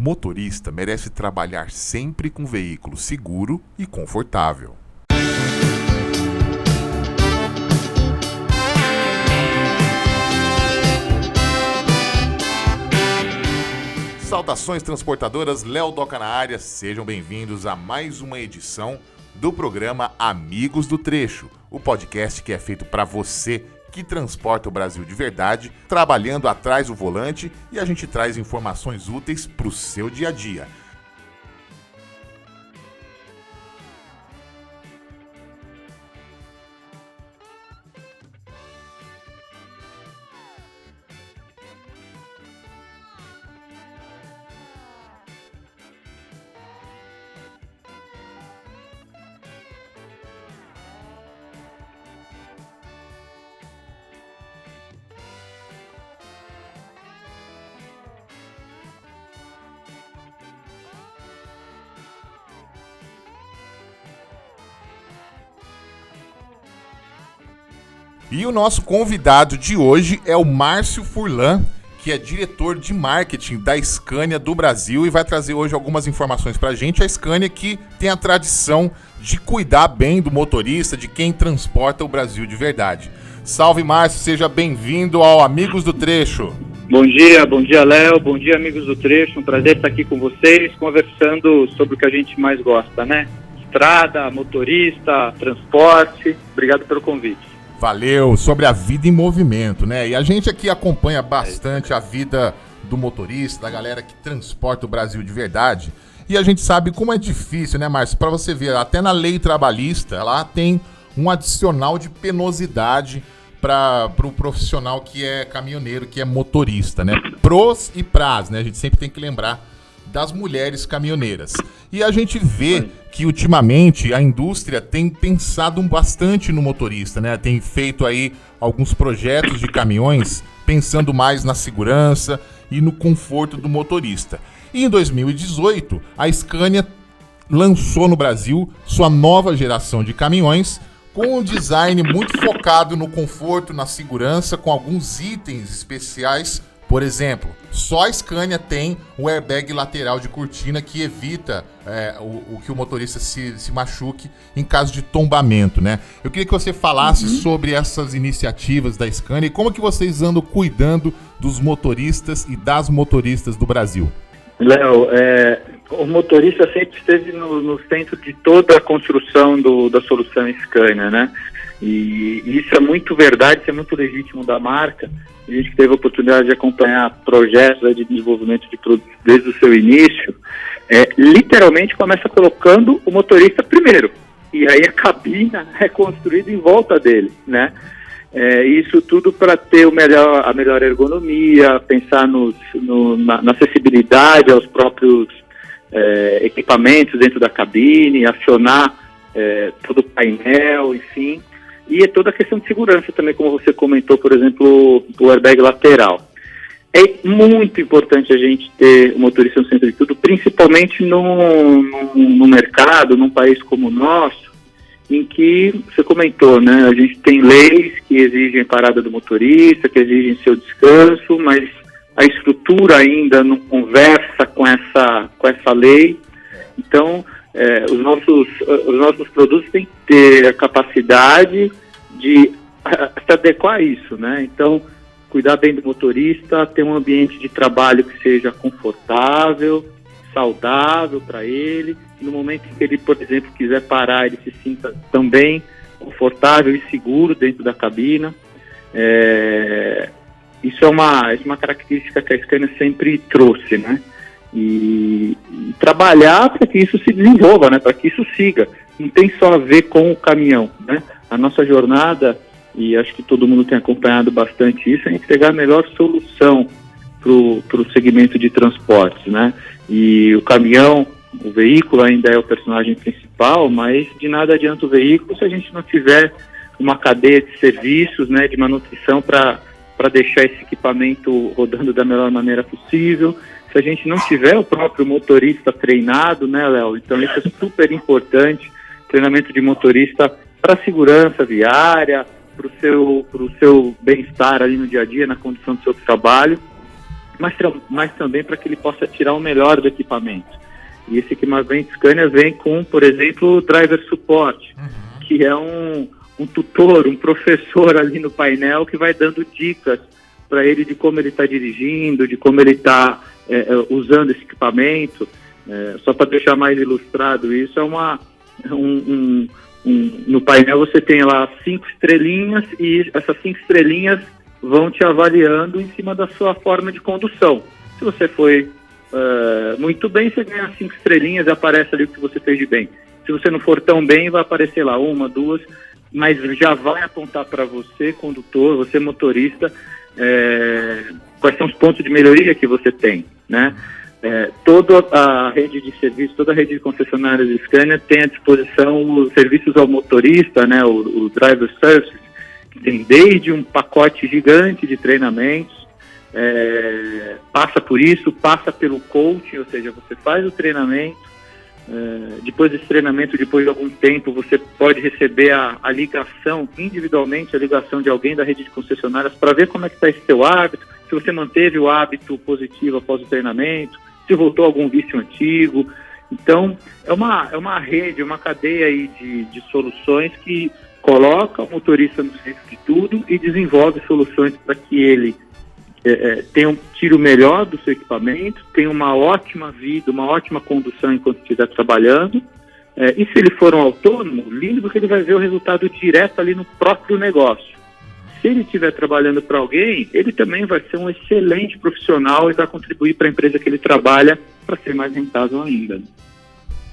Motorista merece trabalhar sempre com veículo seguro e confortável. Saudações transportadoras, Léo Doca na área, sejam bem-vindos a mais uma edição do programa Amigos do Trecho, o podcast que é feito para você que transporta o Brasil de verdade, trabalhando atrás do volante, e a gente traz informações úteis para o seu dia a dia. E o nosso convidado de hoje é o Márcio Furlan, que é diretor de marketing da Scania do Brasil e vai trazer hoje algumas informações para a gente. A Scania que tem a tradição de cuidar bem do motorista, de quem transporta o Brasil de verdade. Salve, Márcio, seja bem-vindo ao Amigos do Trecho. Bom dia, Léo, bom dia, amigos do Trecho. Um prazer estar aqui com vocês, conversando sobre o que a gente mais gosta, né? Estrada, motorista, transporte. Obrigado pelo convite. Valeu, sobre a vida em movimento, né? E a gente aqui acompanha bastante a vida do motorista, da galera que transporta o Brasil de verdade. E a gente sabe como é difícil, né, Márcio? Para você ver, até na lei trabalhista, lá tem um adicional de penosidade para o profissional que é caminhoneiro, que é motorista, né? Pros e prás, né? A gente sempre tem que lembrar das mulheres caminhoneiras. E a gente vê que ultimamente a indústria tem pensado bastante no motorista, né? Tem feito aí alguns projetos de caminhões pensando mais na segurança e no conforto do motorista. E em 2018, a Scania lançou no Brasil sua nova geração de caminhões com um design muito focado no conforto, na segurança, com alguns itens especiais. Por exemplo, só a Scania tem o airbag lateral de cortina que evita o que o motorista se machuque em caso de tombamento, né? Eu queria que você falasse sobre essas iniciativas da Scania e como que vocês andam cuidando dos motoristas e das motoristas do Brasil. Léo, o motorista sempre esteve no centro de toda a construção da solução Scania, né? E isso é muito verdade, isso é muito legítimo da marca. A gente que teve a oportunidade de acompanhar projetos de desenvolvimento de produtos desde o seu início, literalmente começa colocando o motorista primeiro. E aí a cabina é construída em volta dele, né? Isso tudo para ter a melhor ergonomia, pensar na acessibilidade aos próprios equipamentos dentro da cabine, acionar todo o painel, enfim. E é toda a questão de segurança também, como você comentou, por exemplo, o airbag lateral. É muito importante a gente ter o motorista no centro de tudo, principalmente no mercado, num país como o nosso, em que, você comentou, né, a gente tem leis que exigem parada do motorista, que exigem seu descanso, mas a estrutura ainda não conversa com essa lei. Então, os nossos produtos têm que ter a capacidade de se adequar a isso, né? Então, cuidar bem do motorista, ter um ambiente de trabalho que seja confortável, saudável para ele. No momento em que ele, por exemplo, quiser parar, ele se sinta também confortável e seguro dentro da cabina. Isso é uma característica que a Scania sempre trouxe, né? E trabalhar para que isso se desenvolva, né? Para que isso siga. Não tem só a ver com o caminhão, né? A nossa jornada, e acho que todo mundo tem acompanhado bastante isso, é entregar a melhor solução para o segmento de transportes, né? E o caminhão, o veículo ainda é o personagem principal, mas de nada adianta o veículo se a gente não tiver uma cadeia de serviços, né, de manutenção para deixar esse equipamento rodando da melhor maneira possível. Se a gente não tiver o próprio motorista treinado, né, Léo? Então isso é super importante, treinamento de motorista para segurança viária, para o seu bem-estar ali no dia a dia, na condução do seu trabalho. mas também para que ele possa tirar o melhor do equipamento. E esse equipamento Scania vem com, por exemplo, o Driver Support, que é um tutor, um professor ali no painel que vai dando dicas para ele de como ele está dirigindo, de como ele está usando esse equipamento. Só para deixar mais ilustrado isso, no painel você tem lá 5 estrelinhas e essas 5 estrelinhas vão te avaliando em cima da sua forma de condução. Se você foi muito bem, você ganha 5 estrelinhas e aparece ali o que você fez de bem. Se você não for tão bem, vai aparecer lá 1, 2, mas já vai apontar para você, condutor, você motorista, quais são os pontos de melhoria que você tem, né? Toda a rede de serviços, toda a rede de concessionárias de Scania tem à disposição os serviços ao motorista, né, o Driver Services, que tem desde um pacote gigante de treinamentos, passa por isso, passa pelo coaching, ou seja, você faz o treinamento, depois desse treinamento, depois de algum tempo, você pode receber a ligação, individualmente, a ligação de alguém da rede de concessionárias para ver como é que está esse seu hábito, se você manteve o hábito positivo após o treinamento, se voltou a algum vício antigo. Então, é uma rede, uma cadeia aí de soluções que coloca o motorista no centro de tudo e desenvolve soluções para que ele tire o melhor do seu equipamento, tenha uma ótima vida, uma ótima condução enquanto estiver trabalhando. E se ele for um autônomo, lindo, porque ele vai ver o resultado direto ali no próprio negócio. Se ele estiver trabalhando para alguém, ele também vai ser um excelente profissional e vai contribuir para a empresa que ele trabalha para ser mais rentável ainda.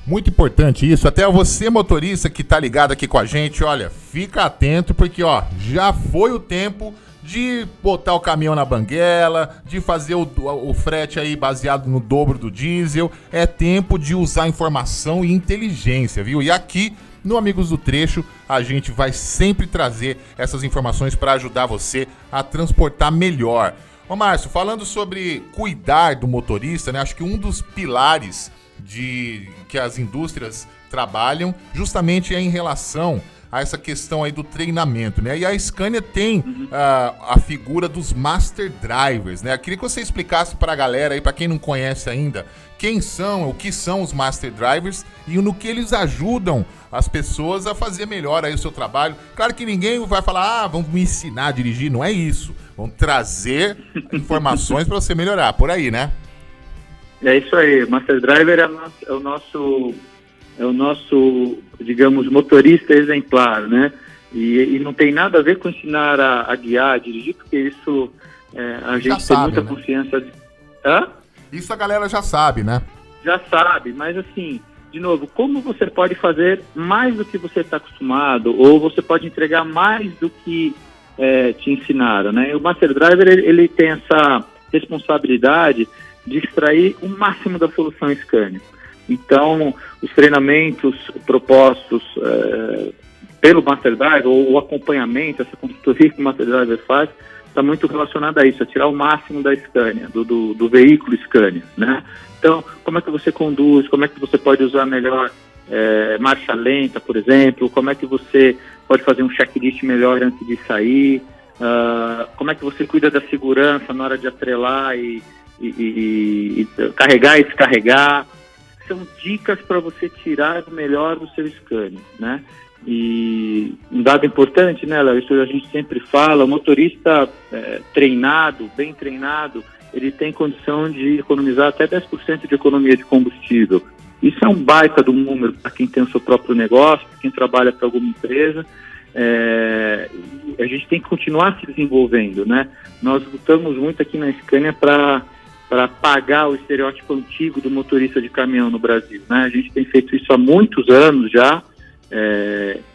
Muito importante isso. Até você, motorista que tá ligado aqui com a gente, olha, fica atento porque, já foi o tempo de botar o caminhão na banguela, de fazer o frete aí baseado no dobro do diesel. É tempo de usar informação e inteligência, viu? E aqui no Amigos do Trecho, a gente vai sempre trazer essas informações para ajudar você a transportar melhor. Ô Márcio, falando sobre cuidar do motorista, né? Acho que um dos pilares que as indústrias trabalham justamente é em relação a essa questão aí do treinamento, né? E a Scania tem a figura dos Master Drivers, né? Eu queria que você explicasse para a galera aí, para quem não conhece ainda, quem são, o que são os Master Drivers e no que eles ajudam as pessoas a fazer melhor aí o seu trabalho. Claro que ninguém vai falar, vamos me ensinar a dirigir, não é isso. Vão trazer informações para você melhorar, por aí, né? É isso aí, o Master Driver é o nosso, digamos, motorista exemplar, né? E não tem nada a ver com ensinar a guiar, a dirigir, porque isso a gente tem muita confiança. Isso a galera já sabe, né? Já sabe, mas assim, de novo, como você pode fazer mais do que você está acostumado, ou você pode entregar mais do que te ensinaram, né? O Master Driver, ele tem essa responsabilidade de extrair o máximo da solução Scania. Então, os treinamentos propostos pelo Master Driver, ou o acompanhamento, essa consultoria que o Master Driver faz, está muito relacionado a isso, a tirar o máximo da Scania, do veículo Scania, né? Então, como é que você conduz, como é que você pode usar melhor marcha lenta, por exemplo, como é que você pode fazer um checklist melhor antes de sair, como é que você cuida da segurança na hora de atrelar e carregar e descarregar. São dicas para você tirar o melhor do seu Scania, né? E um dado importante, né, Léo, isso a gente sempre fala, o motorista treinado, bem treinado, ele tem condição de economizar até 10% de economia de combustível. Isso é um baita do número para quem tem o seu próprio negócio, para quem trabalha para alguma empresa. A gente tem que continuar se desenvolvendo, né? Nós lutamos muito aqui na Scania para apagar o estereótipo antigo do motorista de caminhão no Brasil, né? A gente tem feito isso há muitos anos já,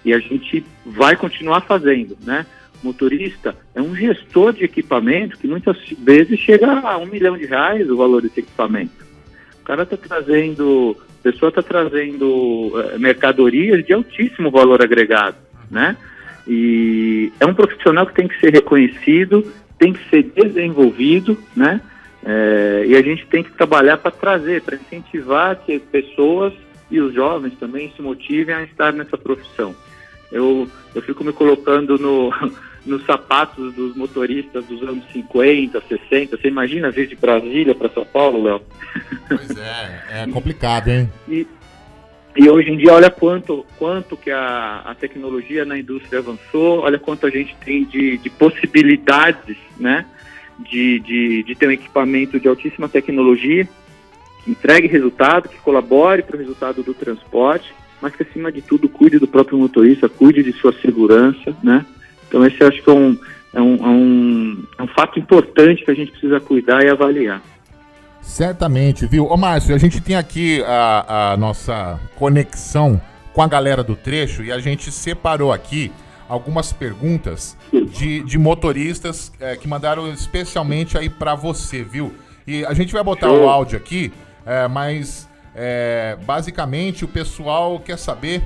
e a gente vai continuar fazendo, né? O motorista é um gestor de equipamento que muitas vezes chega a R$1 milhão o valor desse equipamento. O cara está trazendo, a pessoa está trazendo mercadorias de altíssimo valor agregado, né? E é um profissional que tem que ser reconhecido, tem que ser desenvolvido, né? E a gente tem que trabalhar para trazer, para incentivar que pessoas e os jovens também se motivem a estar nessa profissão. Eu fico me colocando nos sapatos dos motoristas dos anos 50, 60. Você imagina vir de Brasília para São Paulo, Léo? Pois é complicado, hein? E hoje em dia, olha quanto que a tecnologia na indústria avançou, olha quanto a gente tem de possibilidades, né? De ter um equipamento de altíssima tecnologia, que entregue resultado, que colabore para o resultado do transporte, mas que, acima de tudo, cuide do próprio motorista, cuide de sua segurança, né? Então, esse eu acho que é um fato importante que a gente precisa cuidar e avaliar. Certamente, viu? Ô Márcio, a gente tem aqui a nossa conexão com a galera do trecho e a gente separou aqui algumas perguntas de motoristas que mandaram especialmente aí para você, viu? E a gente vai botar o áudio aqui, mas basicamente o pessoal quer saber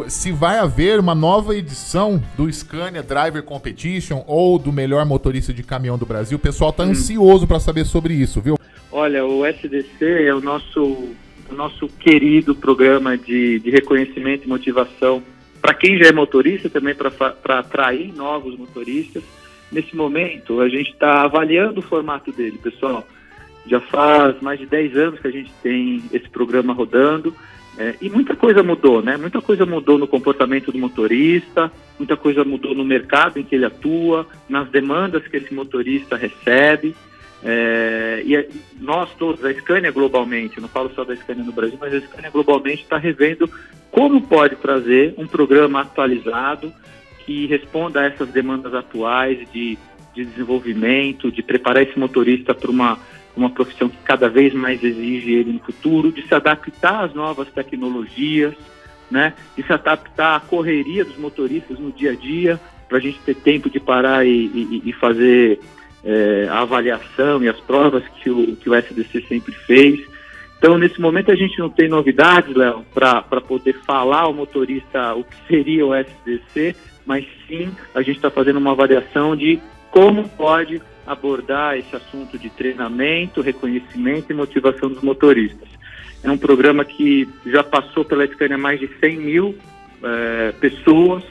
se vai haver uma nova edição do Scania Driver Competition ou do melhor motorista de caminhão do Brasil. O pessoal tá ansioso para saber sobre isso, viu? Olha, o SDC é o nosso querido programa de reconhecimento e motivação para quem já é motorista, também para atrair novos motoristas. Nesse momento, a gente está avaliando o formato dele, pessoal. Já faz mais de 10 anos que a gente tem esse programa rodando, e muita coisa mudou, né? Muita coisa mudou no comportamento do motorista, muita coisa mudou no mercado em que ele atua, nas demandas que esse motorista recebe. Nós todos, a Scania globalmente, eu não falo só da Scania no Brasil, mas a Scania globalmente está revendo como pode trazer um programa atualizado que responda a essas demandas atuais de desenvolvimento, de preparar esse motorista para uma profissão que cada vez mais exige ele no futuro, de se adaptar às novas tecnologias, né? De se adaptar à correria dos motoristas no dia a dia, para a gente ter tempo de parar e fazer a avaliação e as provas que o SDC sempre fez. Então, nesse momento, a gente não tem novidades, Léo, para poder falar ao motorista o que seria o SDC, mas sim a gente está fazendo uma avaliação de como pode abordar esse assunto de treinamento, reconhecimento e motivação dos motoristas. É um programa que já passou pela Scania mais de 100 mil pessoas.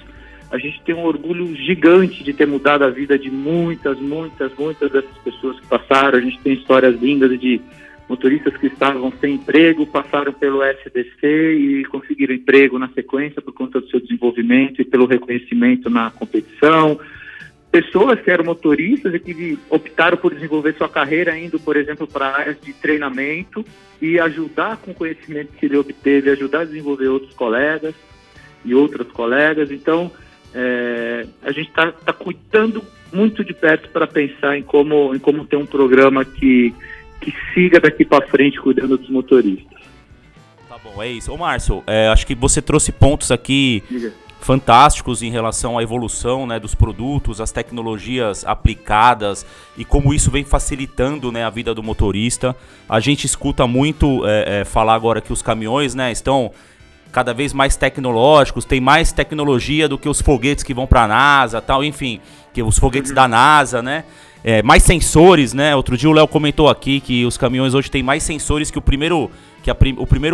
A gente tem um orgulho gigante de ter mudado a vida de muitas dessas pessoas que passaram. A gente tem histórias lindas de motoristas que estavam sem emprego, passaram pelo SDC e conseguiram emprego na sequência por conta do seu desenvolvimento e pelo reconhecimento na competição. Pessoas que eram motoristas e que optaram por desenvolver sua carreira indo, por exemplo, para áreas de treinamento e ajudar com o conhecimento que ele obteve, ajudar a desenvolver outros colegas e outras colegas. Então, a gente está cuidando muito de perto para pensar em como ter um programa que siga daqui para frente cuidando dos motoristas. Tá bom, é isso. Ô Márcio, acho que você trouxe pontos aqui fantásticos em relação à evolução, né, dos produtos, as tecnologias aplicadas e como isso vem facilitando, né, a vida do motorista. A gente escuta muito falar agora que os caminhões, né, estão cada vez mais tecnológicos, tem mais tecnologia do que os foguetes que vão para a NASA, tal, enfim, que os foguetes da NASA, né? Mais sensores, né? Outro dia o Léo comentou aqui que os caminhões hoje têm mais sensores que o primeiro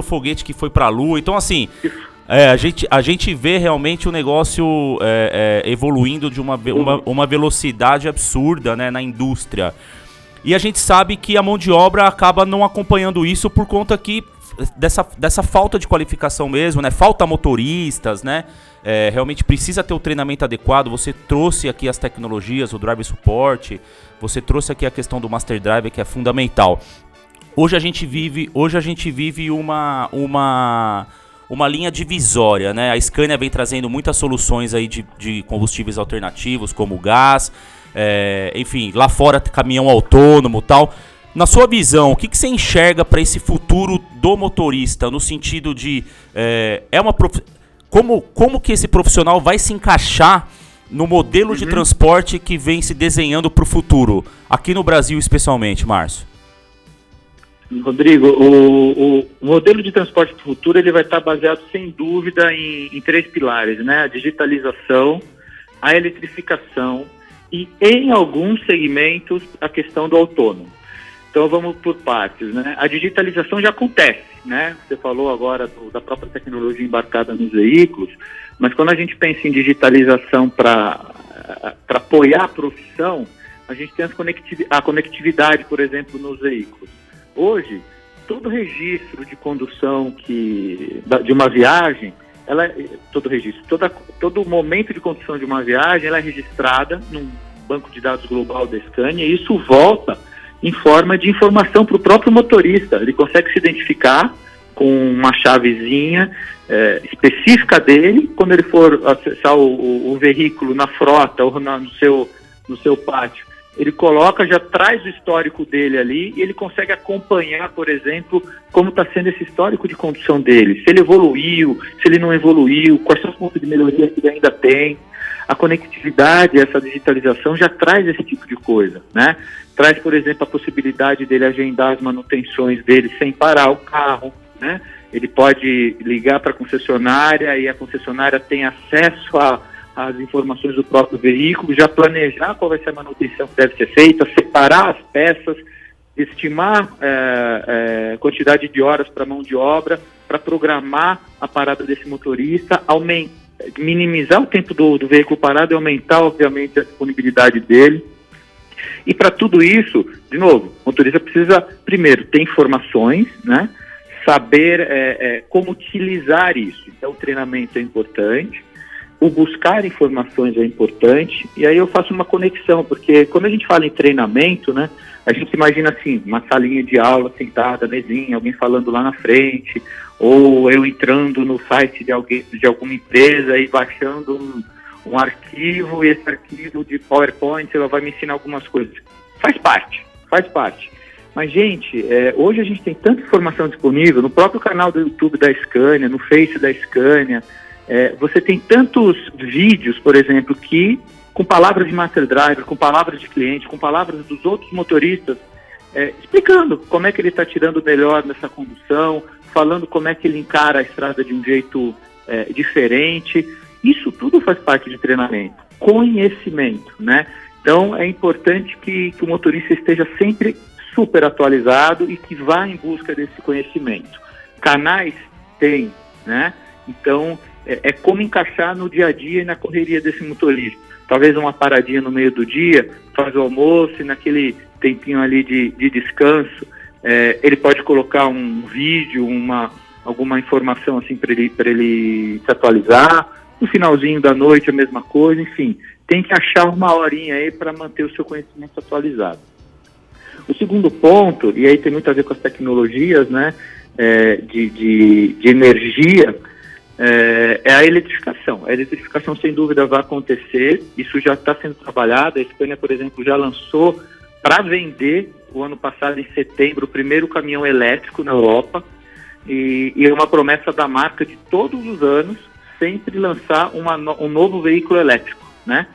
foguete que foi para a Lua. Então, assim, a gente vê realmente o negócio evoluindo de uma velocidade absurda, né, na indústria. E a gente sabe que a mão de obra acaba não acompanhando isso por conta que dessa falta de qualificação mesmo, né? Falta motoristas, né? Realmente precisa ter o treinamento adequado. Você trouxe aqui as tecnologias, o Driver Support, você trouxe aqui a questão do Master Driver, que é fundamental. Hoje a gente vive uma linha divisória, né? A Scania vem trazendo muitas soluções aí de combustíveis alternativos, como o gás, enfim, lá fora caminhão autônomo e tal. Na sua visão, o que você enxerga para esse futuro do motorista, no sentido de como que esse profissional vai se encaixar no modelo de transporte que vem se desenhando para o futuro, aqui no Brasil especialmente, Márcio? Rodrigo, o modelo de transporte para o futuro ele vai estar baseado, sem dúvida, em 3 pilares, né? A digitalização, a eletrificação e, em alguns segmentos, a questão do autônomo. Então vamos por partes, né? A digitalização já acontece, né? Você falou agora da própria tecnologia embarcada nos veículos, mas quando a gente pensa em digitalização para para apoiar a profissão, a gente tem a conectividade, por exemplo, nos veículos. Hoje, todo registro de condução de uma viagem, todo momento de condução de uma viagem, ela é registrada num banco de dados global da Scania, e isso volta em forma de informação para o próprio motorista. Ele consegue se identificar com uma chavezinha específica dele, quando ele for acessar o veículo na frota ou no seu pátio. Ele coloca, já traz o histórico dele ali e ele consegue acompanhar, por exemplo, como está sendo esse histórico de condução dele. Se ele evoluiu, se ele não evoluiu, quais são os pontos de melhoria que ele ainda tem. A conectividade, essa digitalização já traz esse tipo de coisa, né? Traz, por exemplo, a possibilidade dele agendar as manutenções dele sem parar o carro, né? Ele pode ligar para a concessionária e a concessionária tem acesso às informações do próprio veículo, já planejar qual vai ser a manutenção que deve ser feita, separar as peças, estimar quantidade de horas para mão de obra, para programar a parada desse motorista, minimizar o tempo do veículo parado e aumentar, obviamente, a disponibilidade dele. E para tudo isso, de novo, o motorista precisa, primeiro, ter informações, né? Saber como utilizar isso. Então, o treinamento é importante, o buscar informações é importante, e aí eu faço uma conexão, porque quando a gente fala em treinamento, né, a gente imagina assim, uma salinha de aula sentada, mesinha, alguém falando lá na frente, ou eu entrando no site de alguma empresa e baixando um arquivo, e esse arquivo de PowerPoint ela vai me ensinar algumas coisas. Faz parte. Mas, gente, hoje a gente tem tanta informação disponível, no próprio canal do YouTube da Scania, no Face da Scania, você tem tantos vídeos, por exemplo, que com palavras de master driver, com palavras de cliente, com palavras dos outros motoristas, explicando como é que ele está tirando melhor nessa condução, falando como é que ele encara a estrada de um jeito diferente. Isso tudo faz parte de treinamento, conhecimento, né? Então é importante que o motorista esteja sempre super atualizado e que vá em busca desse conhecimento. Canais tem, né? Então é como encaixar no dia a dia e na correria desse motorista. Talvez uma paradinha no meio do dia, faz o almoço e naquele tempinho ali de descanso, ele pode colocar um vídeo, alguma informação assim para ele se atualizar. No finalzinho da noite a mesma coisa, enfim, tem que achar uma horinha aí para manter o seu conhecimento atualizado. O segundo ponto, e aí tem muito a ver com as tecnologias, né, de energia, é a eletrificação. A eletrificação, sem dúvida, vai acontecer, isso já está sendo trabalhado. A Scania, por exemplo, já lançou para vender, o ano passado, em setembro, o primeiro caminhão elétrico na Europa, e é uma promessa da marca de todos os anos, sempre lançar um novo veículo elétrico, né?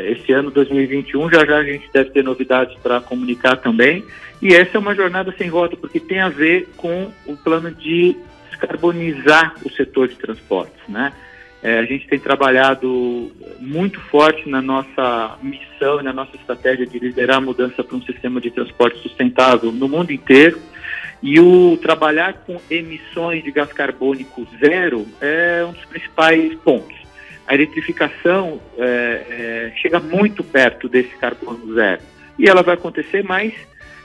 Esse ano, 2021, já a gente deve ter novidades para comunicar também, e essa é uma jornada sem volta, porque tem a ver com o plano de descarbonizar o setor de transportes, né? A gente tem trabalhado muito forte na nossa missão e na nossa estratégia de liderar a mudança para um sistema de transporte sustentável no mundo inteiro. E o trabalhar com emissões de gás carbônico zero é um dos principais pontos. A eletrificação chega muito perto desse carbono zero. E ela vai acontecer, mas,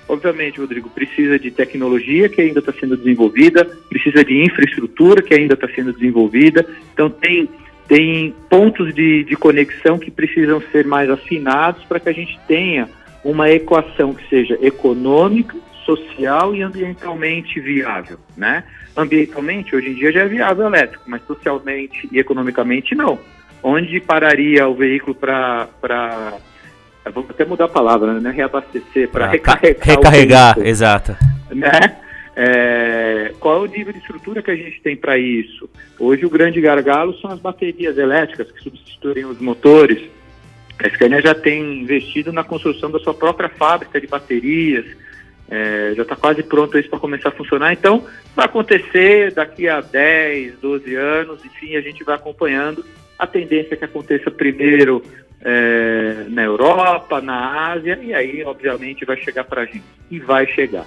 obviamente, Rodrigo, precisa de tecnologia que ainda está sendo desenvolvida, precisa de infraestrutura que ainda está sendo desenvolvida. Então, tem pontos de conexão que precisam ser mais afinados para que a gente tenha uma equação que seja econômica, social e ambientalmente viável, né? Ambientalmente, hoje em dia já é viável elétrico, mas socialmente e economicamente não. Onde pararia o veículo para vamos até mudar a palavra, né? Reabastecer, para recarregar, exato. Né? Qual é o nível de estrutura que a gente tem para isso? Hoje o grande gargalo são as baterias elétricas que substituem os motores. A Scania já tem investido na construção da sua própria fábrica de baterias, já está quase pronto isso para começar a funcionar. Então, vai acontecer daqui a 10, 12 anos, enfim, a gente vai acompanhando. A tendência é que aconteça primeiro na Europa, na Ásia, e aí, obviamente, vai chegar para a gente. E vai chegar.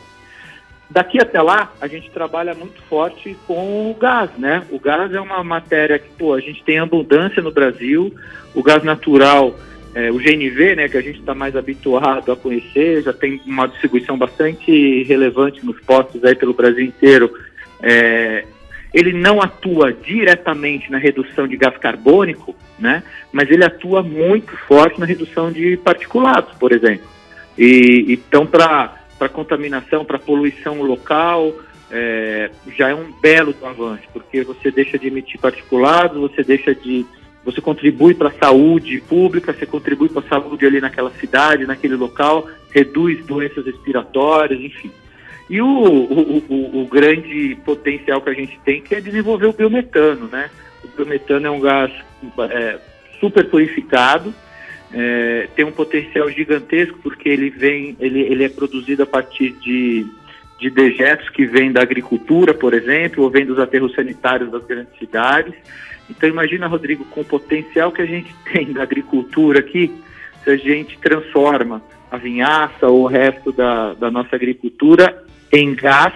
Daqui até lá, a gente trabalha muito forte com o gás, né? O gás é uma matéria que, a gente tem abundância no Brasil, o gás natural, o GNV, né, que a gente está mais habituado a conhecer, já tem uma distribuição bastante relevante nos postos aí pelo Brasil inteiro. Ele não atua diretamente na redução de gás carbônico, né, mas ele atua muito forte na redução de particulados, por exemplo. Então, para contaminação, para poluição local, já é um belo avanço, porque você deixa de emitir particulados, você contribui para a saúde pública, você contribui para a saúde ali naquela cidade, naquele local, reduz doenças respiratórias, enfim. E o grande potencial que a gente tem, que é desenvolver o biometano, né? O biometano é um gás super purificado, tem um potencial gigantesco, porque ele é produzido a partir de dejetos que vêm da agricultura, por exemplo, ou vêm dos aterros sanitários das grandes cidades. Então imagina, Rodrigo, com o potencial que a gente tem da agricultura aqui, se a gente transforma a vinhaça ou o resto da nossa agricultura em gás,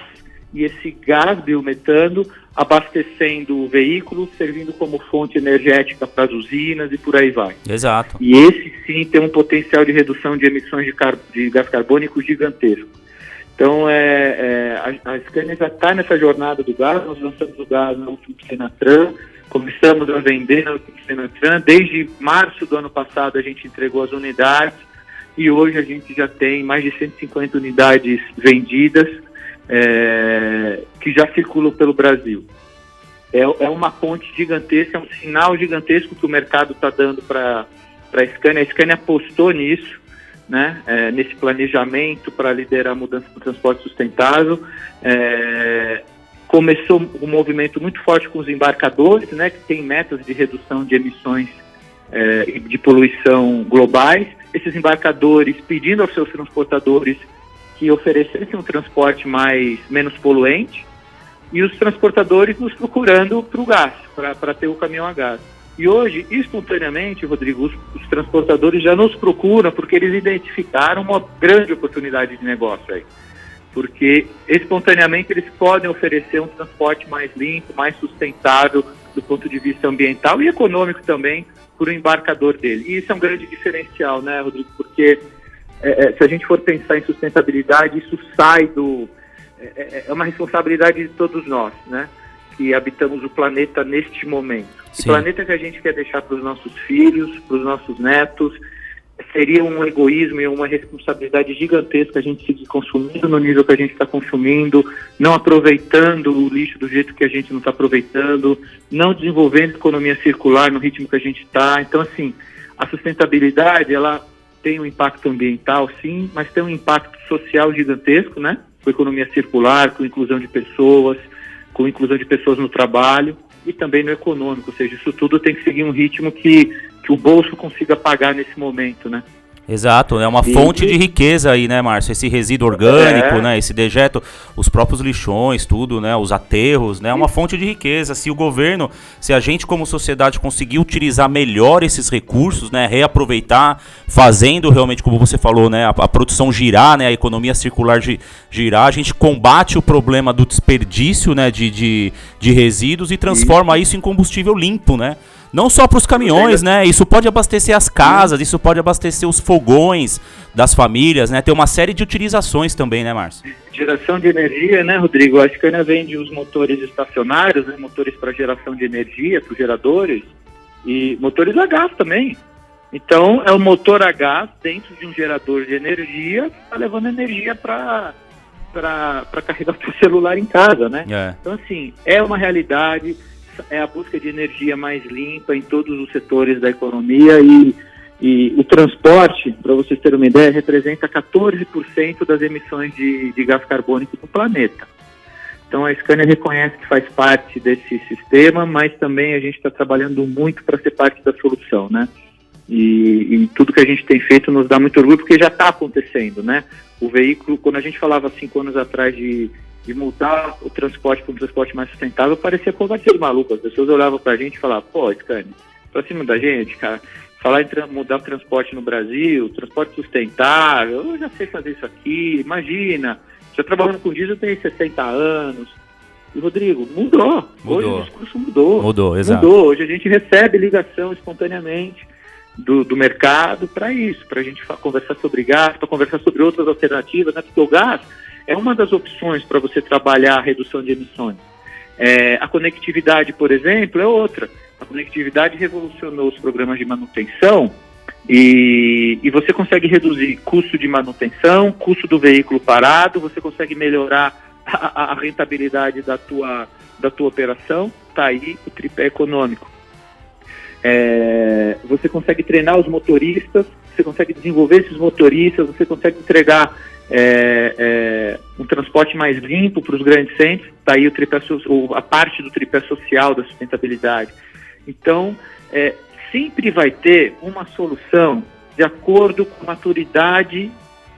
e esse gás biometano abastecendo o veículo, servindo como fonte energética para as usinas e por aí vai. Exato. E esse sim tem um potencial de redução de emissões de gás carbônico gigantesco. Então a Scania já está nessa jornada do gás. Nós lançamos o gás no último Senatran, começamos a vender no último Senatran, desde março do ano passado a gente entregou as unidades, e hoje a gente já tem mais de 150 unidades vendidas, que já circulam pelo Brasil. É uma ponte gigantesca, é um sinal gigantesco que o mercado está dando para a Scania. A Scania apostou nisso, né, nesse planejamento para liderar a mudança do transporte sustentável. Começou um movimento muito forte com os embarcadores, né, que tem metas de redução de emissões e de poluição globais. Esses embarcadores pedindo aos seus transportadores que oferecessem um transporte menos poluente, e os transportadores nos procurando para o gás, para ter o caminhão a gás. E hoje, espontaneamente, Rodrigo, os transportadores já nos procuram porque eles identificaram uma grande oportunidade de negócio aí. Porque espontaneamente eles podem oferecer um transporte mais limpo, mais sustentável do ponto de vista ambiental e econômico também para o embarcador dele. E isso é um grande diferencial, né, Rodrigo? Porque se a gente for pensar em sustentabilidade, isso sai é uma responsabilidade de todos nós, né, que habitamos o planeta neste momento. Sim. O planeta que a gente quer deixar para os nossos filhos, para os nossos netos, seria um egoísmo e uma responsabilidade gigantesca a gente seguir consumindo no nível que a gente está consumindo, não aproveitando o lixo do jeito que a gente não está aproveitando, não desenvolvendo economia circular no ritmo que a gente está. Então, assim, a sustentabilidade, ela tem um impacto ambiental, sim, mas tem um impacto social gigantesco, né? Com economia circular, com inclusão de pessoas no trabalho e também no econômico. Ou seja, isso tudo tem que seguir um ritmo que o bolso consiga pagar nesse momento, né? Exato, é uma fonte de riqueza aí, né, Márcio? Esse resíduo orgânico, né, esse dejeto, os próprios lixões, tudo, né, os aterros, né, é uma fonte de riqueza. Se a gente como sociedade conseguir utilizar melhor esses recursos, né, reaproveitar, fazendo realmente, como você falou, né, a produção girar, né, a economia circular girar, a gente combate o problema do desperdício, né, de resíduos e transforma isso em combustível limpo, né? Não só para os caminhões, né? Isso pode abastecer as casas, isso pode abastecer os fogões das famílias, né? Tem uma série de utilizações também, né, Márcio? Geração de energia, né, Rodrigo? A Scania vende os motores estacionários, né? Motores para geração de energia, para os geradores, e motores a gás também. Então, é um motor a gás dentro de um gerador de energia, está levando energia para carregar o seu celular em casa, né? Então, assim, é uma realidade. É a busca de energia mais limpa em todos os setores da economia, e o transporte, para vocês terem uma ideia, representa 14% das emissões de gás carbônico do planeta. Então a Scania reconhece que faz parte desse sistema, mas também a gente está trabalhando muito para ser parte da solução, né? E tudo que a gente tem feito nos dá muito orgulho, porque já está acontecendo, né? O veículo, quando a gente falava 5 anos atrás de mudar o transporte para um transporte mais sustentável, parecia conversa de maluco. As pessoas olhavam para a gente e falavam, pô, Scania, pra cima da gente, cara, falar em mudar o transporte no Brasil, transporte sustentável, eu já sei fazer isso aqui, imagina, já trabalhando com diesel tem 60 anos. E, Rodrigo, mudou. Hoje o discurso mudou. Mudou, exato. Mudou. Hoje a gente recebe ligação espontaneamente do mercado para isso, para a gente conversar sobre gás, para conversar sobre outras alternativas, né? Porque o gás é uma das opções para você trabalhar a redução de emissões. A conectividade, por exemplo, é outra. A conectividade revolucionou os programas de manutenção e você consegue reduzir custo de manutenção, custo do veículo parado, você consegue melhorar a rentabilidade da tua operação. Tá aí o tripé econômico. Você consegue treinar os motoristas, você consegue desenvolver esses motoristas, você consegue entregar um transporte mais limpo para os grandes centros. Tá aí a parte do tripé social da sustentabilidade. Então, sempre vai ter uma solução de acordo com a maturidade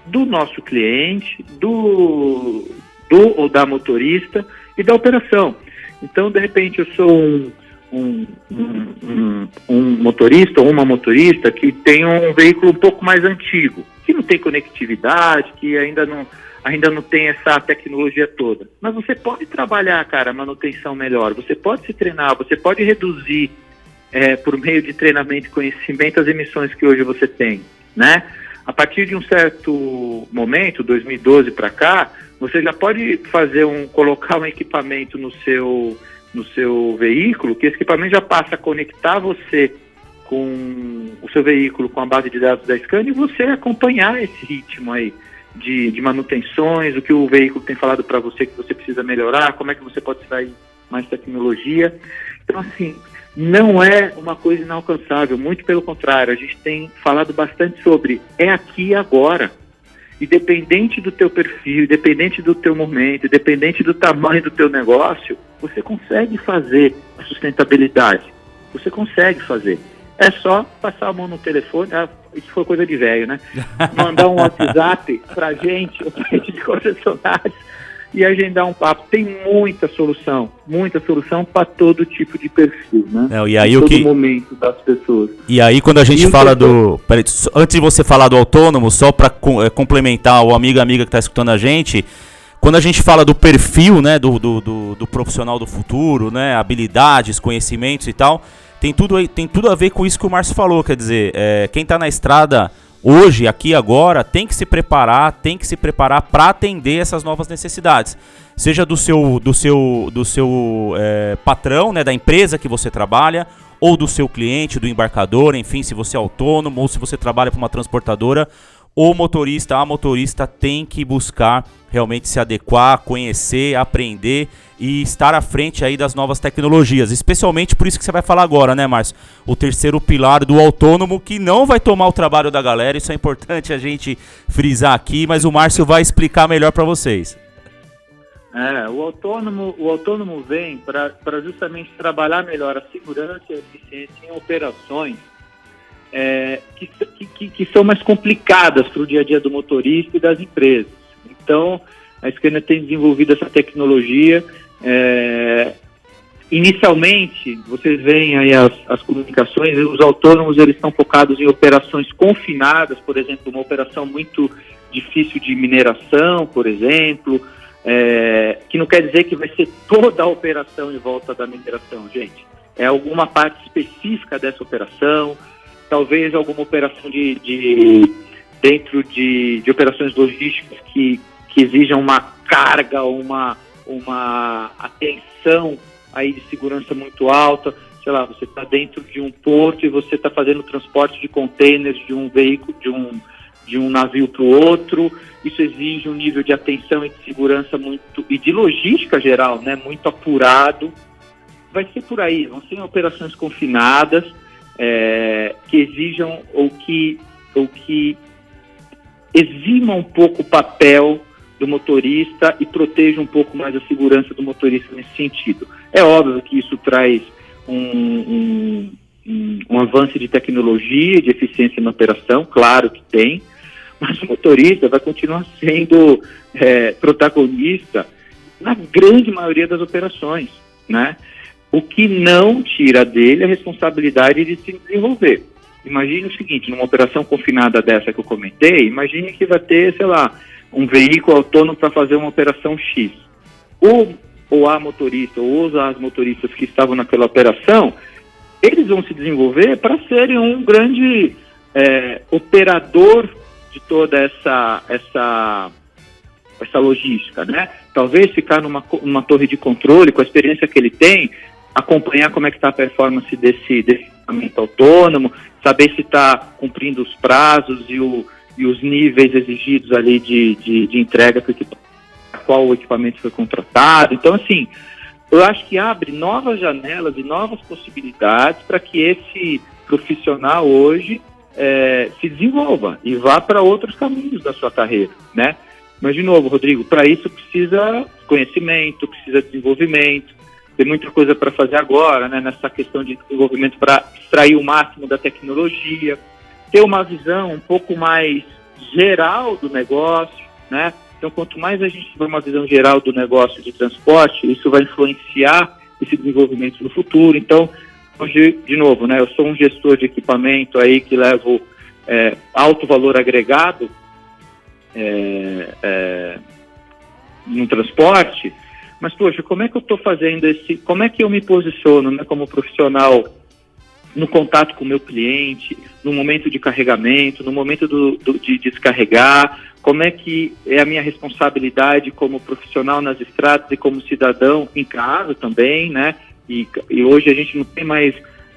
do nosso cliente, do ou da motorista e da operação. Então, de repente, eu sou um motorista ou uma motorista que tem um veículo um pouco mais antigo, que não tem conectividade, que ainda não tem essa tecnologia toda. Mas você pode trabalhar, cara, a manutenção melhor, você pode se treinar, você pode reduzir por meio de treinamento e conhecimento as emissões que hoje você tem, né? A partir de um certo momento, 2012 para cá, você já pode colocar um equipamento no seu veículo, que esse equipamento já passa a conectar você com o seu veículo com a base de dados da Scania e você acompanhar esse ritmo aí de manutenções, o que o veículo tem falado para você que você precisa melhorar, como é que você pode extrair mais tecnologia. Então, assim, não é uma coisa inalcançável, muito pelo contrário, a gente tem falado bastante sobre aqui e agora. Independente do teu perfil, independente do teu momento, independente do tamanho do teu negócio, você consegue fazer a sustentabilidade. Você consegue fazer. É só passar a mão no telefone, isso foi coisa de velho, né? Mandar um WhatsApp pra gente de concessionários e agendar um papo. Tem muita solução para todo tipo de perfil, né? E aí, todo momento das pessoas. E aí, quando a gente fala do... Peraí, antes de você falar do autônomo, só para complementar o amigo e amiga que está escutando a gente, quando a gente fala do perfil, né, do profissional do futuro, né, habilidades, conhecimentos e tal, tem tudo a ver com isso que o Márcio falou, quer dizer, quem está na estrada hoje, aqui agora, tem que se preparar para atender essas novas necessidades. Seja do seu patrão, né, da empresa que você trabalha, ou do seu cliente, do embarcador, enfim, se você é autônomo ou se você trabalha para uma transportadora, a motorista tem que buscar realmente se adequar, conhecer, aprender e estar à frente aí das novas tecnologias, especialmente por isso que você vai falar agora, né, Márcio? O terceiro pilar do autônomo, que não vai tomar o trabalho da galera, isso é importante a gente frisar aqui, mas o Márcio vai explicar melhor para vocês. O autônomo vem para justamente trabalhar melhor a segurança e a eficiência em operações que são mais complicadas para o dia a dia do motorista e das empresas. Então, a Scania tem desenvolvido essa tecnologia. Inicialmente, vocês veem aí as comunicações, os autônomos eles estão focados em operações confinadas, por exemplo, uma operação muito difícil de mineração, por exemplo, que não quer dizer que vai ser toda a operação em volta da mineração, gente. É alguma parte específica dessa operação, talvez alguma operação dentro de operações logísticas que exijam uma carga, uma atenção aí de segurança muito alta. Sei lá, você está dentro de um porto e você está fazendo transporte de containers de um veículo, de um navio para o outro. Isso exige um nível de atenção e de segurança e de logística geral, né, muito apurado. Vai ser por aí, vão ser operações confinadas, que exijam ou que eximam um pouco o papel do motorista e protejam um pouco mais a segurança do motorista nesse sentido. É óbvio que isso traz um avanço de tecnologia, de eficiência na operação, claro que tem, mas o motorista vai continuar sendo protagonista na grande maioria das operações, né? O que não tira dele a responsabilidade de se desenvolver. Imagine o seguinte, numa operação confinada dessa que eu comentei, imagine que vai ter, sei lá, um veículo autônomo para fazer uma operação X. Ou a motorista, ou as motoristas que estavam naquela operação, eles vão se desenvolver para serem um grande operador de toda essa logística, né? Talvez ficar numa torre de controle, com a experiência que ele tem, acompanhar como é que está a performance desse equipamento autônomo, saber se está cumprindo os prazos e os níveis exigidos ali de entrega para qual o equipamento foi contratado. Então, assim, eu acho que abre novas janelas e novas possibilidades para que esse profissional hoje se desenvolva e vá para outros caminhos da sua carreira, né? Mas, de novo, Rodrigo, para isso precisa conhecimento, precisa desenvolvimento, tem muita coisa para fazer agora, né, nessa questão de desenvolvimento para extrair o máximo da tecnologia, ter uma visão um pouco mais geral do negócio, né? Então, quanto mais a gente tiver uma visão geral do negócio de transporte, isso vai influenciar esse desenvolvimento no futuro. Então, hoje, de novo, né, eu sou um gestor de equipamento aí que levo alto valor agregado no transporte, mas, poxa, como é que eu estou fazendo como é que eu me posiciono, né, como profissional no contato com o meu cliente, no momento de carregamento, no momento de descarregar, como é que é a minha responsabilidade como profissional nas estradas e como cidadão em casa também, né? E hoje a gente não tem mais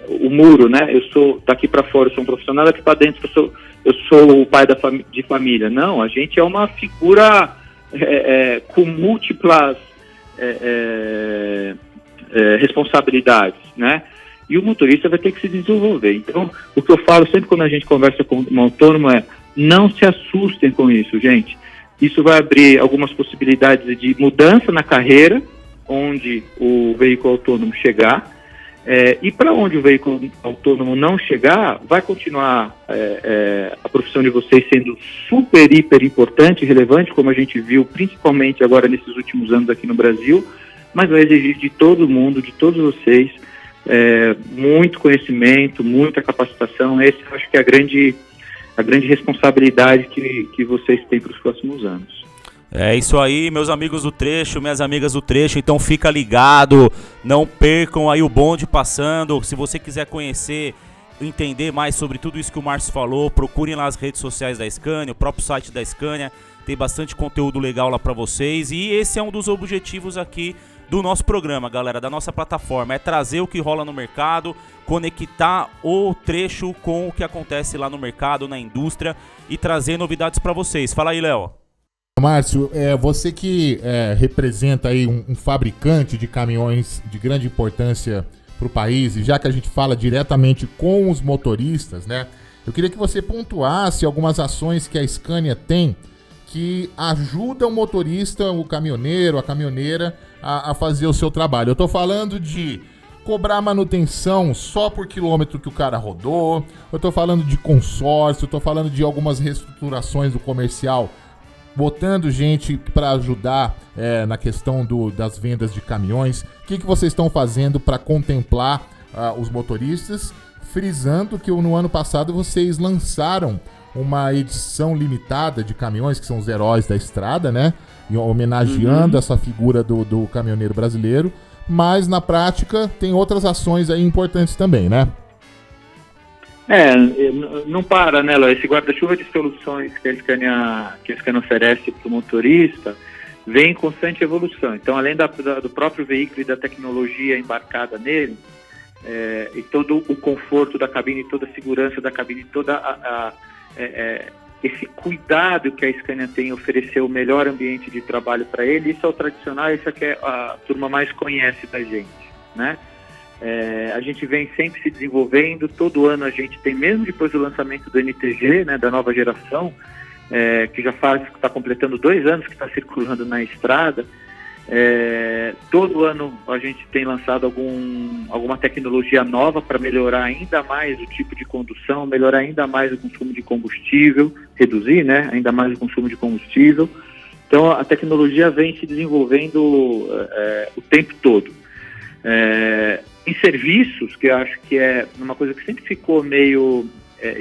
o muro, né? Eu sou daqui para fora, eu sou um profissional, daqui para dentro eu sou o pai de família. Não, a gente é uma figura com múltiplas responsabilidades, né? E o motorista vai ter que se desenvolver. Então, o que eu falo sempre quando a gente conversa com um autônomo não se assustem com isso, gente. Isso vai abrir algumas possibilidades de mudança na carreira, onde o veículo autônomo chegar, e para onde o veículo autônomo não chegar, vai continuar a profissão de vocês sendo super, hiper importante e relevante, como a gente viu, principalmente agora nesses últimos anos aqui no Brasil, mas vai exigir de todo mundo, de todos vocês, muito conhecimento, muita capacitação. Essa eu acho que é a grande responsabilidade que vocês têm para os próximos anos. É isso aí, meus amigos do trecho, minhas amigas do trecho, então fica ligado, não percam aí o bonde passando. Se você quiser conhecer, entender mais sobre tudo isso que o Márcio falou, procurem lá as redes sociais da Scania, o próprio site da Scania, tem bastante conteúdo legal lá para vocês, e esse é um dos objetivos aqui do nosso programa, galera, da nossa plataforma, é trazer o que rola no mercado, conectar o trecho com o que acontece lá no mercado, na indústria, e trazer novidades para vocês. Fala aí, Léo. Márcio, você que representa aí um fabricante de caminhões de grande importância para o país, e já que a gente fala diretamente com os motoristas, né, eu queria que você pontuasse algumas ações que a Scania tem que ajudam o motorista, o caminhoneiro, a caminhoneira a fazer o seu trabalho. Eu estou falando de cobrar manutenção só por quilômetro que o cara rodou, eu estou falando de consórcio, eu estou falando de algumas reestruturações do comercial, botando gente para ajudar na questão das vendas de caminhões. O que vocês estão fazendo para contemplar os motoristas? Frisando que no ano passado vocês lançaram uma edição limitada de caminhões, que são os heróis da estrada, né? Homenageando essa figura do caminhoneiro brasileiro. Mas, na prática, tem outras ações aí importantes também, né? Não para, né, Léo? Esse guarda-chuva de soluções que a Scania oferece para o motorista vem em constante evolução. Então, além do próprio veículo e da tecnologia embarcada nele, e todo o conforto da cabine, toda a segurança da cabine, esse cuidado que a Scania tem em oferecer o melhor ambiente de trabalho para ele, isso é o tradicional, isso é que a turma mais conhece da gente, né? A gente vem sempre se desenvolvendo, todo ano a gente tem, mesmo depois do lançamento do NTG, né, da nova geração, que já está completando 2 anos que está circulando na estrada, todo ano a gente tem lançado alguma tecnologia nova para melhorar ainda mais o tipo de condução, melhorar ainda mais o consumo de combustível, reduzir, né, ainda mais o consumo de combustível. Então a tecnologia vem se desenvolvendo o tempo todo. Em serviços, que eu acho que é uma coisa que sempre ficou meio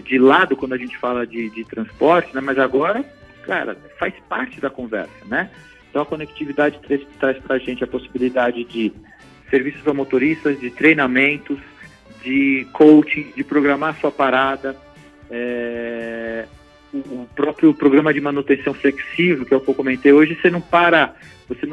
de lado quando a gente fala de transporte, né, mas agora cara, faz parte da conversa, né? Então a conectividade traz para a gente a possibilidade de serviços para motoristas, de treinamentos, de coaching, de programar sua parada, o próprio programa de manutenção flexível, que é o que eu comentei hoje, você não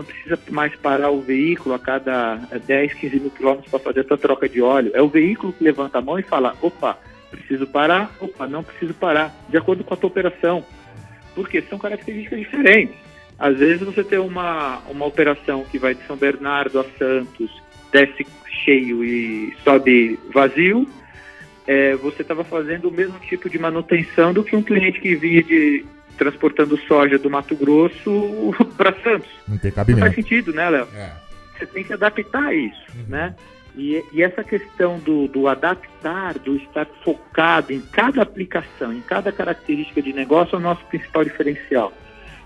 precisa mais parar o veículo a cada 10, 15 mil quilômetros para fazer essa troca de óleo. É o veículo que levanta a mão e fala, opa, preciso parar, opa, não preciso parar, de acordo com a tua operação. Porque são características diferentes. Às vezes você tem uma operação que vai de São Bernardo a Santos, desce cheio e sobe vazio, você estava fazendo o mesmo tipo de manutenção do que um cliente que vinha transportando soja do Mato Grosso para Santos. Não tem cabimento. Não faz sentido, né, Léo? Você tem que adaptar isso, né? E essa questão do adaptar, do estar focado em cada aplicação, em cada característica de negócio, é o nosso principal diferencial.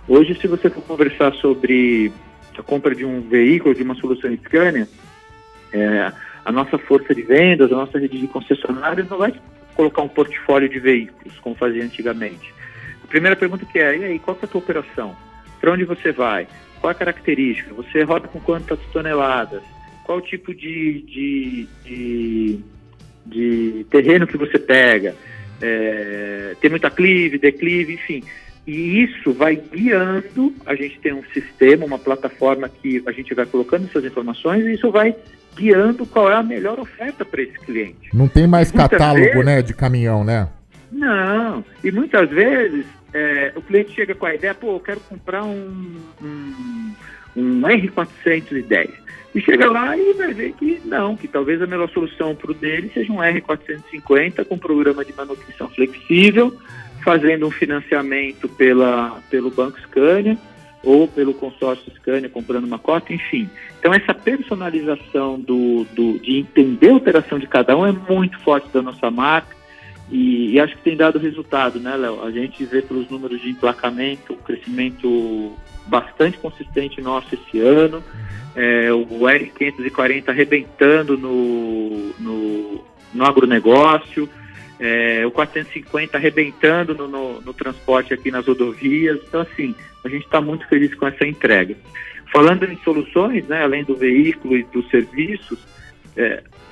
Hoje, se você for conversar sobre a compra de um veículo, de uma solução Scania, a nossa força de vendas, a nossa rede de concessionários não vai colocar um portfólio de veículos, como fazia antigamente. A primeira pergunta que e aí, qual que é a tua operação? Para onde você vai? Qual a característica? Você roda com quantas toneladas? Qual o tipo de terreno que você pega? Tem muita aclive, declive, enfim. E isso vai guiando, a gente tem um sistema, uma plataforma que a gente vai colocando essas informações e isso vai guiando qual é a melhor oferta para esse cliente. Não tem mais catálogo, né, de caminhão, né? Não, e muitas vezes o cliente chega com a ideia, eu quero comprar um R410. E chega lá e vai ver que não, que talvez a melhor solução para o dele seja um R450 com programa de manutenção flexível, fazendo um financiamento pelo Banco Scania ou pelo consórcio Scania, comprando uma cota, enfim. Então essa personalização de entender a operação de cada um é muito forte da nossa marca e acho que tem dado resultado, né, Léo? A gente vê pelos números de emplacamento, um crescimento bastante consistente nosso esse ano, o R540 arrebentando no agronegócio, o 450 arrebentando no transporte aqui nas rodovias. Então, assim, a gente está muito feliz com essa entrega. Falando em soluções, né, além do veículo e dos serviços,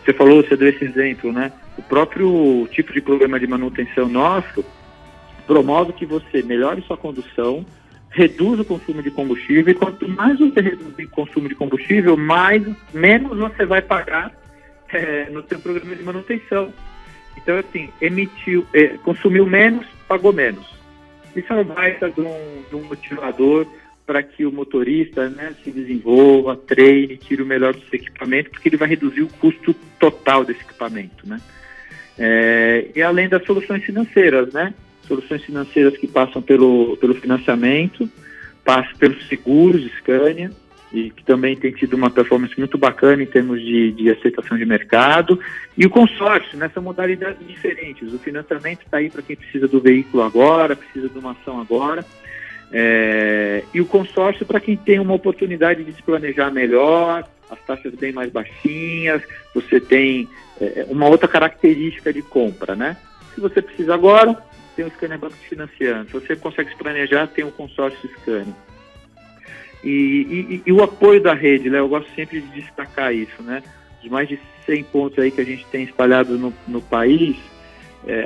você deu esse exemplo, né? O próprio tipo de programa de manutenção nosso promove que você melhore sua condução, reduza o consumo de combustível, e quanto mais você reduzir o consumo de combustível, menos você vai pagar no seu programa de manutenção. Então, assim, consumiu menos, pagou menos. Isso é um baita de um motivador para que o motorista, né, se desenvolva, treine, tire o melhor do seu equipamento, porque ele vai reduzir o custo total desse equipamento, né? E além das soluções financeiras, né? Soluções financeiras que passam pelo financiamento, passam pelos seguros de Scania, e que também tem tido uma performance muito bacana em termos de aceitação de mercado, e o consórcio, nessa modalidade diferentes. O financiamento está aí para quem precisa do veículo agora, precisa de uma ação agora, e o consórcio para quem tem uma oportunidade de se planejar melhor, as taxas bem mais baixinhas, você tem uma outra característica de compra, né? Se você precisa agora, tem o Scania Banco te financiando. Se você consegue se planejar, tem o consórcio Scania. E o apoio da rede, né? Eu gosto sempre de destacar isso, né? Os mais de 100 pontos aí que a gente tem espalhado no país,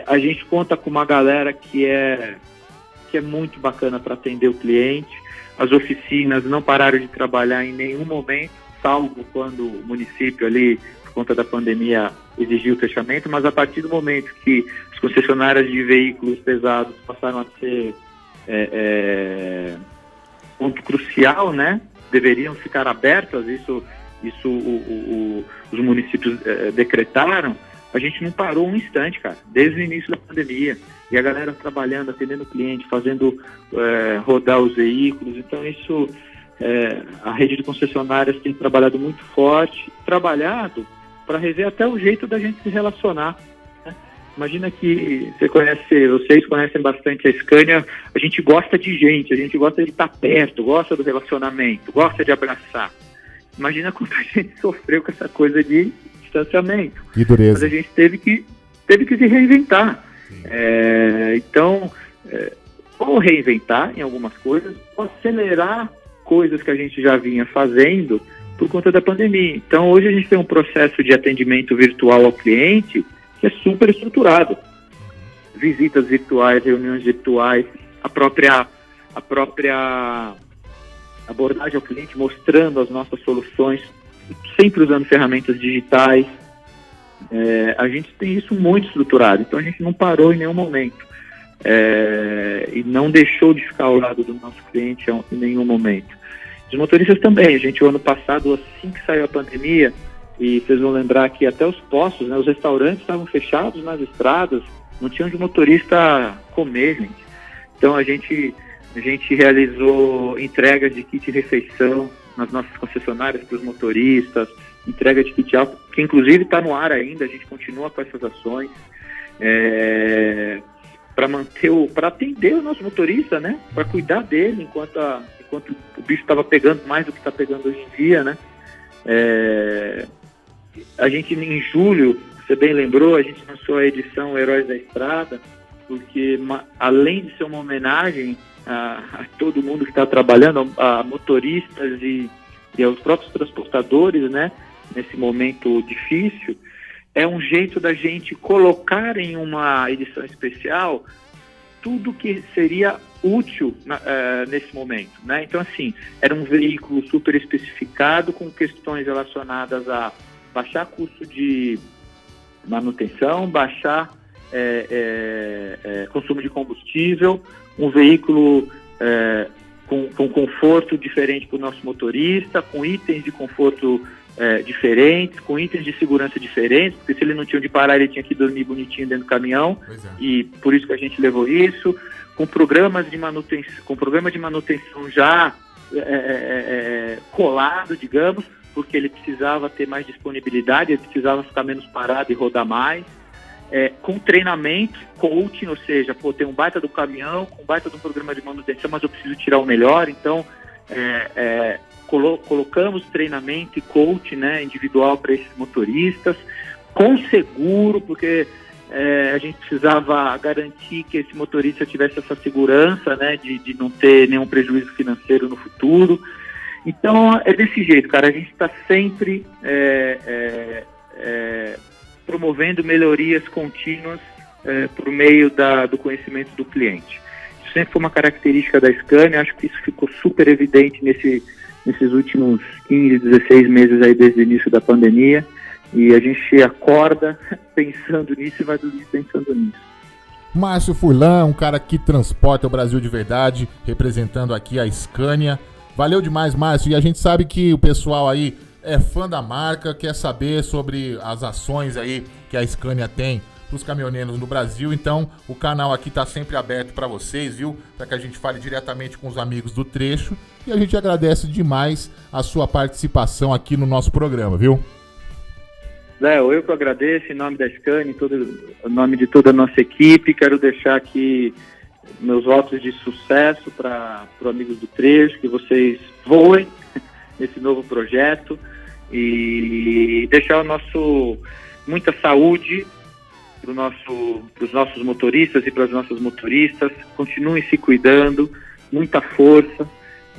a gente conta com uma galera que é muito bacana para atender o cliente. As oficinas não pararam de trabalhar em nenhum momento, salvo quando o município ali, por conta da pandemia, exigiu o fechamento, mas a partir do momento que as concessionárias de veículos pesados passaram a ser ponto crucial, né? Deveriam ficar abertas, isso os municípios decretaram. A gente não parou um instante, cara, desde o início da pandemia. E a galera trabalhando, atendendo o cliente, fazendo rodar os veículos. Então isso, a rede de concessionárias tem trabalhado muito forte, trabalhado para rever até o jeito da gente se relacionar. Né? Imagina que vocês conhecem bastante a Scania, a gente gosta de gente, a gente gosta de estar perto, gosta do relacionamento, gosta de abraçar. Imagina quanto a gente sofreu com essa coisa de distanciamento. Que dureza. Mas a gente teve que se reinventar. Então, ou reinventar em algumas coisas, ou acelerar coisas que a gente já vinha fazendo por conta da pandemia. Então, hoje a gente tem um processo de atendimento virtual ao cliente que é super estruturado. Visitas virtuais, reuniões virtuais, a própria abordagem ao cliente mostrando as nossas soluções, sempre usando ferramentas digitais. A gente tem isso muito estruturado, então a gente não parou em nenhum momento. E não deixou de ficar ao lado do nosso cliente em nenhum momento. Os motoristas também, o ano passado, assim que saiu a pandemia, e vocês vão lembrar que até os postos, né, os restaurantes estavam fechados nas estradas, não tinha onde o motorista comer, gente. Então a gente realizou entregas de kit refeição nas nossas concessionárias para os motoristas, entrega de kit álcool, que inclusive está no ar ainda, a gente continua com essas ações, para atender o nosso motorista, né? Para cuidar dele enquanto o bicho estava pegando mais do que está pegando hoje em dia, né? A gente, em julho, você bem lembrou, a gente lançou a edição Heróis da Estrada, porque além de ser uma homenagem a todo mundo que está trabalhando, a motoristas e aos próprios transportadores, né? Nesse momento difícil, é um jeito da gente colocar em uma edição especial tudo que seria útil nesse momento, né? Então, assim, era um veículo super especificado com questões relacionadas a baixar custo de manutenção, baixar consumo de combustível, um veículo com conforto diferente para o nosso motorista, com itens de conforto diferentes, com itens de segurança diferentes, porque se ele não tinha onde parar, ele tinha que dormir bonitinho dentro do caminhão, e por isso que a gente levou isso, com programa de manutenção já colado, digamos, porque ele precisava ter mais disponibilidade, ele precisava ficar menos parado e rodar mais, com treinamento, coaching, ou seja, tem um baita do caminhão, com um baita do programa de manutenção, mas eu preciso tirar o melhor, então colocamos treinamento e coaching, né, individual para esses motoristas, com seguro, porque a gente precisava garantir que esse motorista tivesse essa segurança, né, de não ter nenhum prejuízo financeiro no futuro. Então, é desse jeito, cara, a gente está sempre promovendo melhorias contínuas por meio do conhecimento do cliente. Isso sempre foi uma característica da Scania, acho que isso ficou super evidente nesses últimos 15, 16 meses aí desde o início da pandemia, e a gente acorda pensando nisso e vai dormir pensando nisso. Márcio Furlan, um cara que transporta o Brasil de verdade, representando aqui a Scania. Valeu demais, Márcio, e a gente sabe que o pessoal aí é fã da marca, quer saber sobre as ações aí que a Scania tem para os caminhoneiros no Brasil, então o canal aqui está sempre aberto para vocês, viu? Para que a gente fale diretamente com os amigos do trecho, e a gente agradece demais a sua participação aqui no nosso programa, viu? Léo, eu que agradeço em nome da Scania, em nome de toda a nossa equipe, quero deixar aqui meus votos de sucesso para os amigos do trecho, que vocês voem nesse novo projeto e deixar muita saúde para os nossos motoristas e para as nossas motoristas. Continuem se cuidando, muita força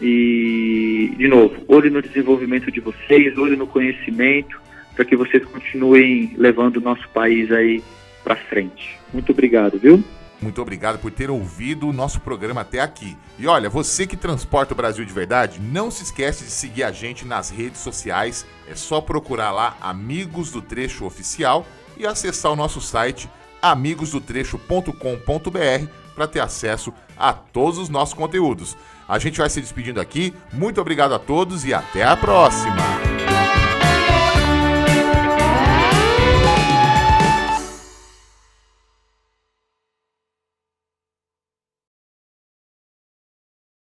e, de novo, olho no desenvolvimento de vocês, olho no conhecimento, para que vocês continuem levando o nosso país aí para frente. Muito obrigado, viu? Muito obrigado por ter ouvido o nosso programa até aqui. E olha, você que transporta o Brasil de verdade, não se esquece de seguir a gente nas redes sociais. É só procurar lá Amigos do Trecho Oficial e acessar o nosso site amigosdotrecho.com.br para ter acesso a todos os nossos conteúdos. A gente vai se despedindo aqui. Muito obrigado a todos e até a próxima!